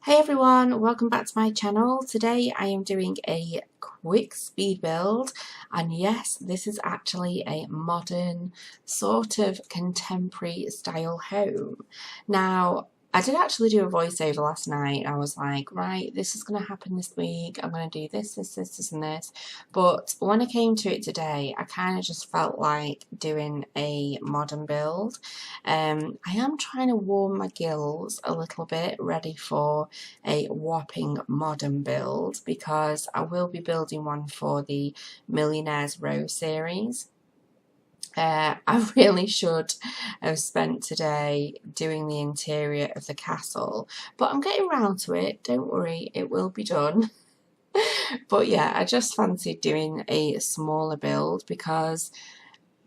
Hey everyone, welcome back to my channel. Today I am doing a quick speed build, and yes, this is actually a modern sort of contemporary style home. Now, I did actually do a voiceover last night. I was like, right, this is going to happen this week. I'm going to do this, and this. But when I came to it today, I kind of just felt like doing a modern build. I am trying to warm my gills a little bit, ready for a whopping modern build, because I will be building one for the Millionaires Row series. I really should have spent today doing the interior of the castle, but I'm getting around to it. Don't worry, it will be done. But yeah, I just fancied doing a smaller build because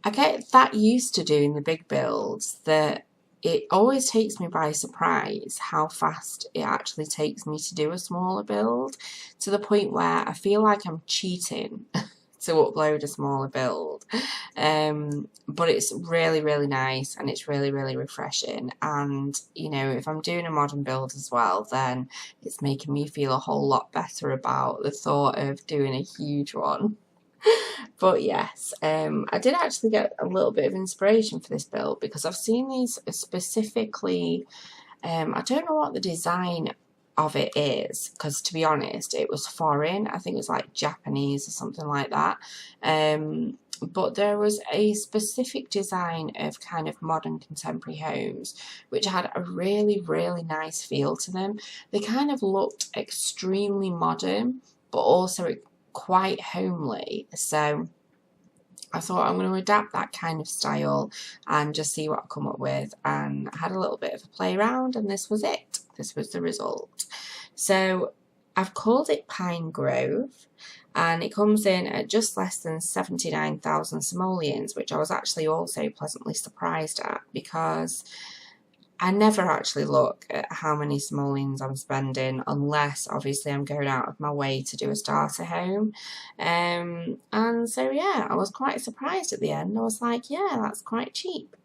I get that used to doing the big builds that it always takes me by surprise how fast it actually takes me to do a smaller build, to the point where I feel like I'm cheating to upload a smaller build. But it's really nice, and it's really refreshing, and you know, if I'm doing a modern build as well, then it's making me feel a whole lot better about the thought of doing a huge one. But yes, I did actually get a little bit of inspiration for this build because I've seen these specifically. I don't know what the design of it is, because to be honest, it was foreign. I think it was like Japanese or something like that. But there was a specific design of kind of modern contemporary homes which had a really nice feel to them. They kind of looked extremely modern, but also quite homely. So I thought I'm going to adapt that kind of style and just see what I come up with, and I had a little bit of a play around, and this was it. This was the result. So I've called it Pine Grove, and it comes in at just less than 79,000 simoleons, which I was actually also pleasantly surprised at, because I never actually look at how many simoleons I'm spending unless obviously I'm going out of my way to do a starter home. And so yeah, I was quite surprised at the end. I was like, yeah, that's quite cheap.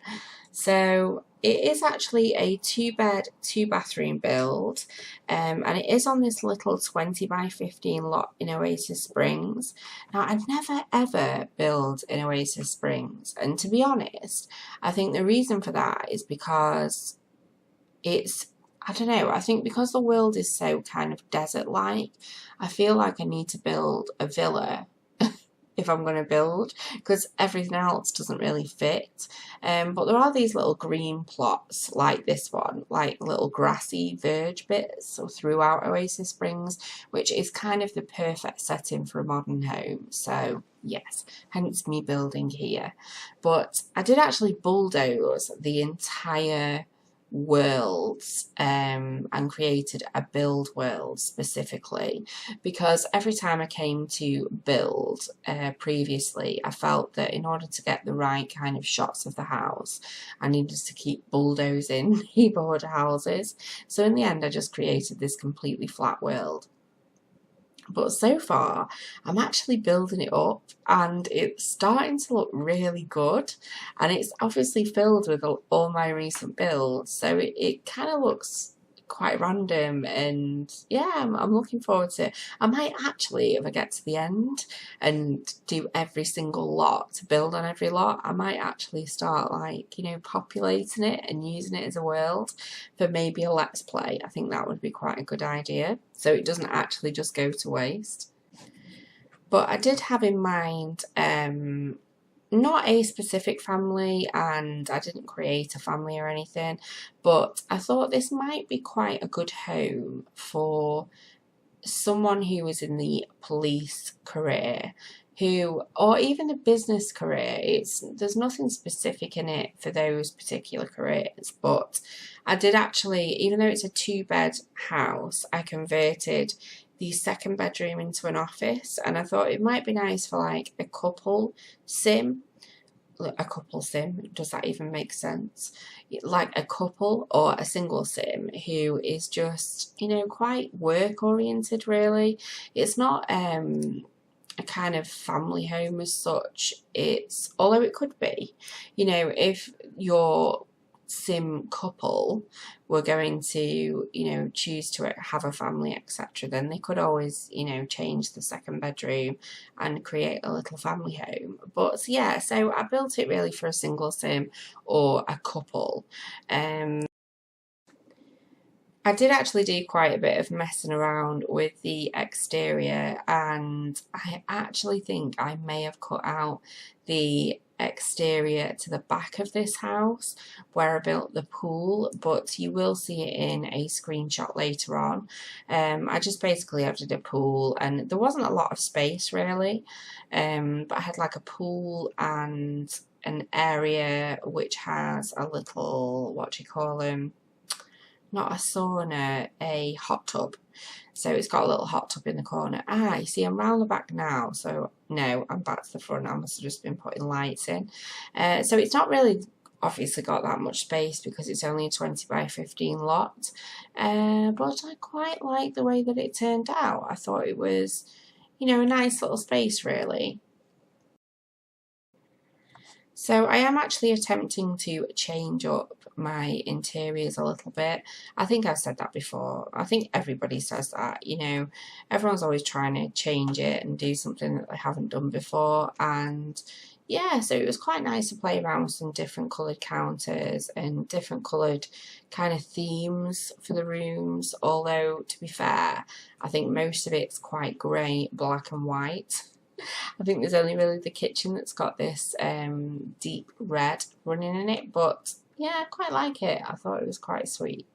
So it is actually a 2-bed, 2-bathroom build, and it is on this little 20 by 15 lot in Oasis Springs. Now, I'd never ever build in Oasis Springs, and to be honest, I think the reason for that is because I don't know, I think because the world is so kind of desert-like, I feel like I need to build a villa if I'm going to build, because everything else doesn't really fit. But there are these little green plots like this one, like little grassy verge bits throughout Oasis Springs, which is kind of the perfect setting for a modern home. So yes, hence me building here. But I did actually bulldoze the entire worlds, and created a build world specifically, because every time I came to build previously, I felt that in order to get the right kind of shots of the house, I needed to keep bulldozing neighbourhood houses. So in the end, I just created this completely flat world. But so far, I'm actually building it up, and it's starting to look really good, and it's obviously filled with all my recent builds, so it kind of looks quite random, and yeah, I'm looking forward to it. I might actually, if I get to the end and do every single lot, to build on every lot, I might actually start, like, you know, populating it and using it as a world for maybe a let's play. I think that would be quite a good idea, so it doesn't actually just go to waste. But I did have in mind not a specific family, and I didn't create a family or anything, but I thought this might be quite a good home for someone who is in the police career, who, or even a business career. There's nothing specific in it for those particular careers, but I did actually, even though it's a 2-bed house, I converted the second bedroom into an office, and I thought it might be nice for like a couple sim. Does that even make sense? Like a couple or a single sim who is just, you know, quite work oriented, really. It's not a kind of family home as such. It's, although it could be, you know, if you're sim couple were going to, you know, choose to have a family, etc., then they could always, you know, change the second bedroom and create a little family home. But yeah, so I built it really for a single sim or a couple. I did actually do quite a bit of messing around with the exterior, and I actually think I may have cut out the exterior to the back of this house where I built the pool, but you will see it in a screenshot later on. I just basically added a pool, and there wasn't a lot of space really, but I had like a pool and an area which has a little, what do you call them? Not a sauna, a hot tub. So it's got a little hot tub in the corner. You see I'm round the back now. So no, I'm back to the front. I must have just been putting lights in. So it's not really obviously got that much space because it's only a 20 by 15 lot. But I quite like the way that it turned out. I thought it was, you know, a nice little space really. So I am actually attempting to change up my interiors a little bit. I think I've said that before. I think everybody says that, you know, everyone's always trying to change it and do something that they haven't done before. And yeah, so it was quite nice to play around with some different coloured counters and different coloured kind of themes for the rooms. Although, to be fair, I think most of it's quite grey, black and white. I think there's only really the kitchen that's got this deep red running in it, but yeah, I quite like it. I thought it was quite sweet.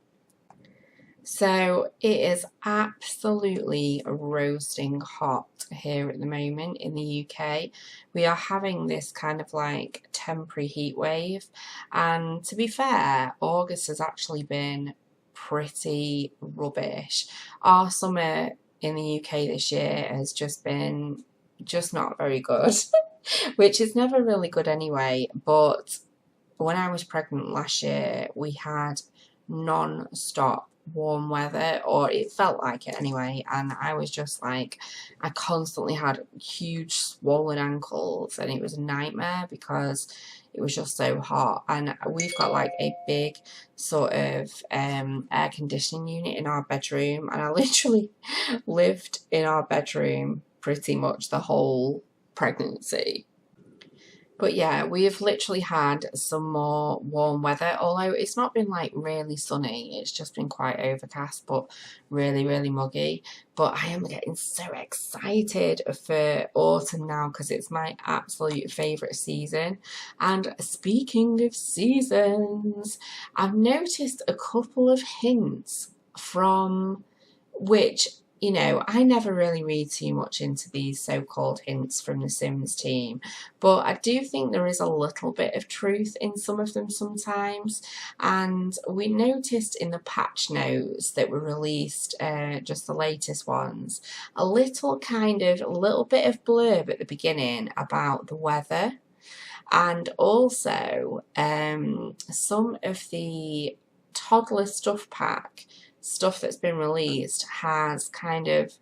So it is absolutely roasting hot here at the moment in the UK. We are having this kind of like temporary heat wave, and to be fair, August has actually been pretty rubbish. Our summer in the UK this year has just been not very good, which is never really good anyway. But when I was pregnant last year, we had non-stop warm weather, or it felt like it anyway, and I was just like, I constantly had huge swollen ankles, and it was a nightmare because it was just so hot. And we've got like a big sort of air conditioning unit in our bedroom, and I literally lived in our bedroom pretty much the whole pregnancy. But yeah, we have literally had some more warm weather, although it's not been like really sunny. It's just been quite overcast, but really, really muggy. But I am getting so excited for autumn now because it's my absolute favourite season. And speaking of seasons, I've noticed a couple of hints from which, you know, I never really read too much into these so-called hints from the Sims team, but I do think there is a little bit of truth in some of them sometimes. And we noticed in the patch notes that were released, just the latest ones, a little bit of blurb at the beginning about the weather, and also some of the toddler stuff pack stuff that's been released has kind of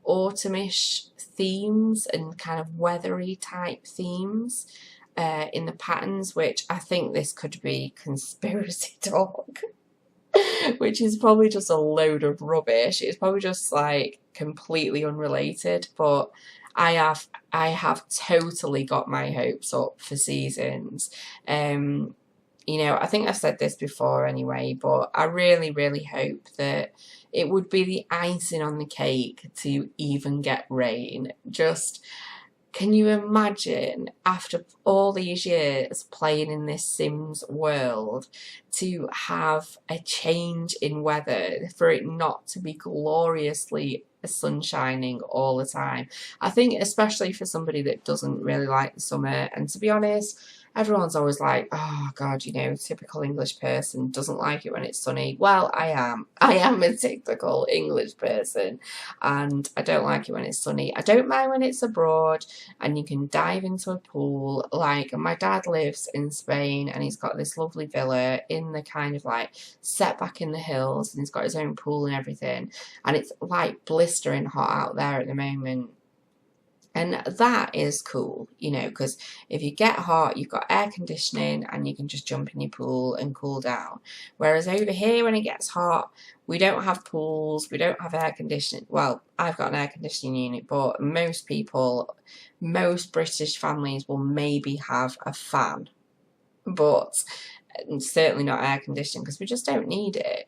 autumnish themes and kind of weathery type themes in the patterns, which I think this could be conspiracy talk, which is probably just a load of rubbish. It's probably just like completely unrelated, but I have totally got my hopes up for seasons. You know, I think I've said this before anyway, but I really, really hope that it would be the icing on the cake to even get rain. Just, can you imagine, after all these years playing in this Sims world, to have a change in weather, for it not to be gloriously sunshining all the time? I think especially for somebody that doesn't really like the summer, and to be honest, everyone's always like, oh God, you know, typical English person doesn't like it when it's sunny. Well, I am. I am a typical English person, and I don't like it when it's sunny. I don't mind when it's abroad and you can dive into a pool. Like, my dad lives in Spain and he's got this lovely villa in the kind of like set back in the hills, and he's got his own pool and everything. And it's like blistering hot out there at the moment. And that is cool, you know, because if you get hot, you've got air conditioning and you can just jump in your pool and cool down. Whereas over here, when it gets hot, we don't have pools, we don't have air conditioning. Well, I've got an air conditioning unit, but most people, most British families will maybe have a fan, but certainly not air conditioning because we just don't need it.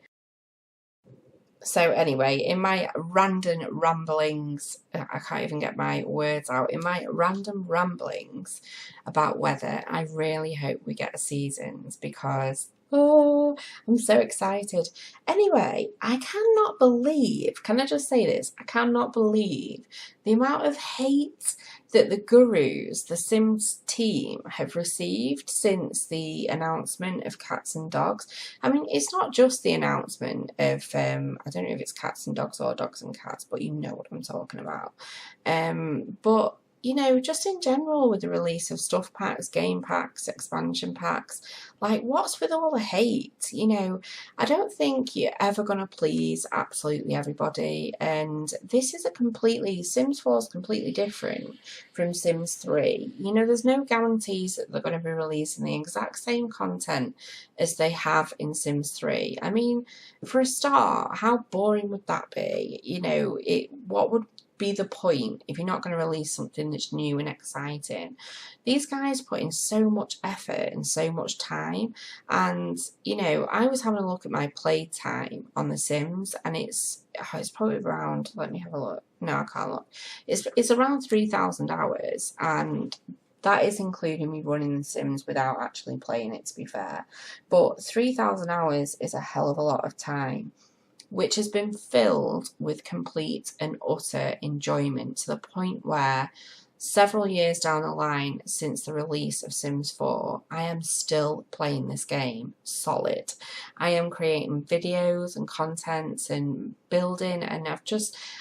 So anyway, in my random ramblings, I can't even get my words out, in my random ramblings about weather, I really hope we get a seasons because, oh, I'm so excited. Anyway, I cannot believe, can I just say this? I cannot believe the amount of hate that the gurus, the Sims team, have received since the announcement of cats and dogs. I mean, it's not just the announcement of, I don't know if it's cats and dogs or dogs and cats, but you know what I'm talking about. But, you know, just in general with the release of stuff packs, game packs, expansion packs, like what's with all the hate? You know, I don't think you're ever going to please absolutely everybody. And this is Sims 4 is completely different from Sims 3. You know, there's no guarantees that they're going to be releasing the exact same content as they have in Sims 3. I mean, for a start, how boring would that be? You know, what would be the point if you're not going to release something that's new and exciting? These guys put in so much effort and so much time, and you know, I was having a look at my play time on The Sims, and it's probably around, let me have a look, no I can't look, it's around 3,000 hours, and that is including me running The Sims without actually playing it, to be fair. But 3,000 hours is a hell of a lot of time, which has been filled with complete and utter enjoyment to the point where several years down the line since the release of Sims 4, I am still playing this game solid. I am creating videos and content and building, and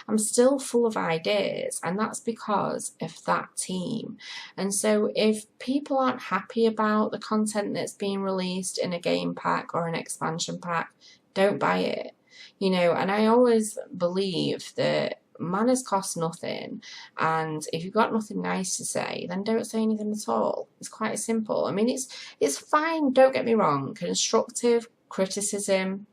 I'm still full of ideas, and that's because of that team. And so if people aren't happy about the content that's being released in a game pack or an expansion pack, don't buy it. You know, and I always believe that manners cost nothing, and if you've got nothing nice to say, then don't say anything at all. It's quite simple. I mean, it's fine, don't get me wrong, constructive criticism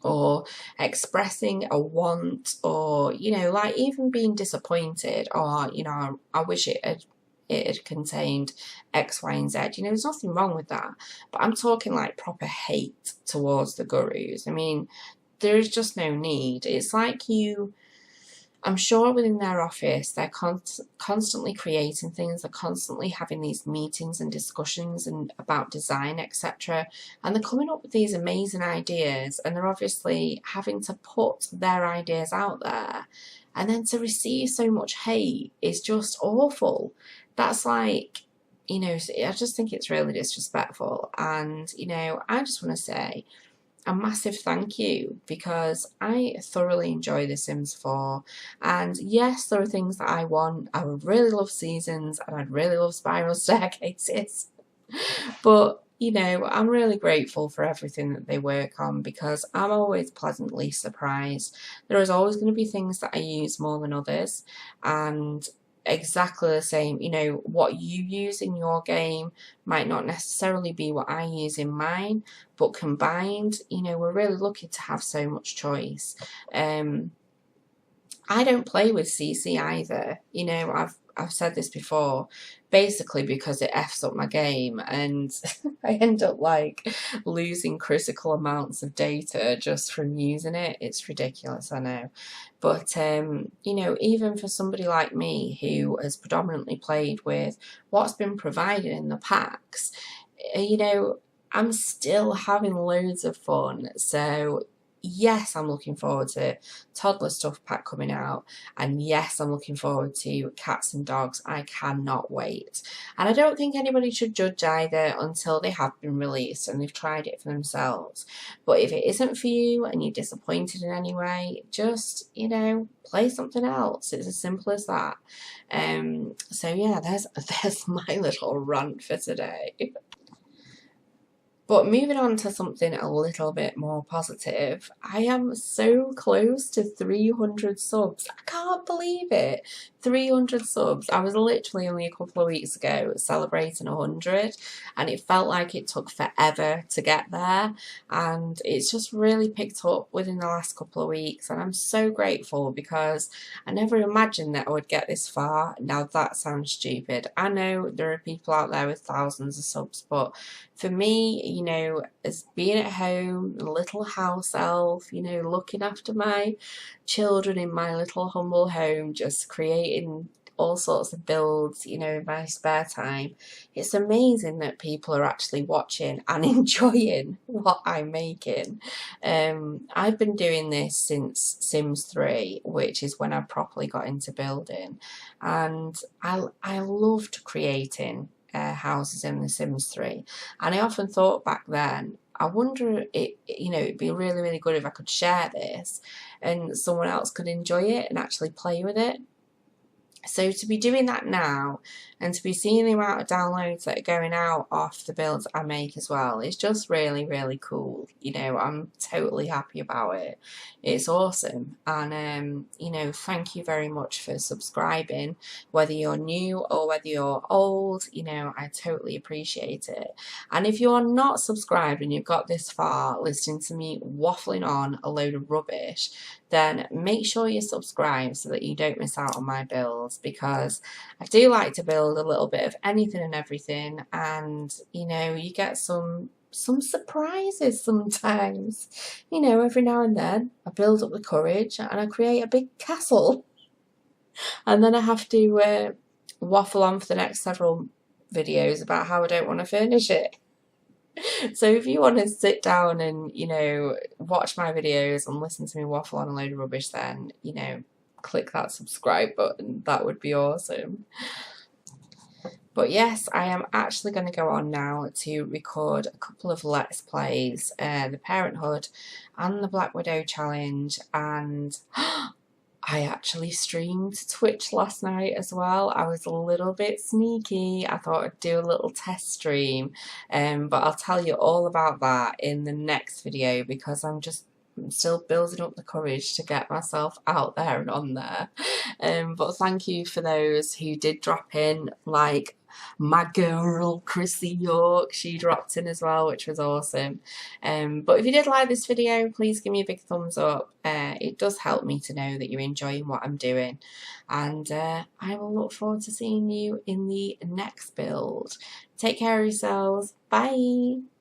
or expressing a want, or, you know, like even being disappointed, or, you know, I wish it had contained X, Y, and Z. You know, there's nothing wrong with that. But I'm talking like proper hate towards the gurus. I mean, there is just no need. It's like I'm sure within their office, they're constantly creating things, they're constantly having these meetings and discussions and about design, etc. And they're coming up with these amazing ideas, and they're obviously having to put their ideas out there. And then to receive so much hate is just awful. That's like, you know, I just think it's really disrespectful. And, you know, I just want to say a massive thank you, because I thoroughly enjoy The Sims 4. And yes, there are things that I want. I would really love seasons, and I'd really love spiral staircases. But, you know, I'm really grateful for everything that they work on, because I'm always pleasantly surprised. There is always going to be things that I use more than others, and exactly the same, you know, what you use in your game might not necessarily be what I use in mine, but combined, you know, we're really lucky to have so much choice. I don't play with CC either. You know, I've said this before, basically because it F's up my game, and I end up like losing critical amounts of data just from using it. It's ridiculous, I know. But, you know, even for somebody like me who has predominantly played with what's been provided in the packs, you know, I'm still having loads of fun. So yes, I'm looking forward to toddler stuff pack coming out, and yes, I'm looking forward to cats and dogs. I cannot wait. And I don't think anybody should judge either until they have been released and they've tried it for themselves. But if it isn't for you and you're disappointed in any way, just, you know, play something else. It's as simple as that. So yeah, there's my little rant for today. But moving on to something a little bit more positive, I am so close to 300 subs. I can't believe it. 300 subs. I was literally only a couple of weeks ago celebrating 100, and it felt like it took forever to get there. And it's just really picked up within the last couple of weeks, and I'm so grateful because I never imagined that I would get this far. Now that sounds stupid. I know there are people out there with thousands of subs, but for me, you know, as being at home, a little house elf, you know, looking after my children in my little humble home, just creating all sorts of builds, you know, in my spare time. It's amazing that people are actually watching and enjoying what I'm making. I've been doing this since Sims 3, which is when I properly got into building, and I loved creating houses in The Sims 3, and I often thought back then, I wonder you know, it'd be really, really good if I could share this and someone else could enjoy it and actually play with it. So to be doing that now and to be seeing the amount of downloads that are going out off the builds I make as well, it's just really, really cool. You know, I'm totally happy about it. It's awesome. And, you know, thank you very much for subscribing, whether you're new or whether you're old. You know, I totally appreciate it. And if you're not subscribed and you've got this far listening to me waffling on a load of rubbish, then make sure you subscribe so that you don't miss out on my builds, because I do like to build a little bit of anything and everything, and you know, you get some surprises sometimes. You know, every now and then I build up the courage and I create a big castle, and then I have to waffle on for the next several videos about how I don't want to furnish it. So if you want to sit down and, you know, watch my videos and listen to me waffle on a load of rubbish, then, you know, click that subscribe button. That would be awesome. But yes, I am actually going to go on now to record a couple of Let's Plays, the Parenthood and the Black Widow Challenge, and I actually streamed Twitch last night as well. I was a little bit sneaky. I thought I'd do a little test stream, but I'll tell you all about that in the next video, because I'm still building up the courage to get myself out there and on there. But thank you for those who did drop in, like my girl Chrissy York, she dropped in as well, which was awesome. But if you did like this video, please give me a big thumbs up. It does help me to know that you're enjoying what I'm doing, and I will look forward to seeing you in the next build. Take care of yourselves. Bye.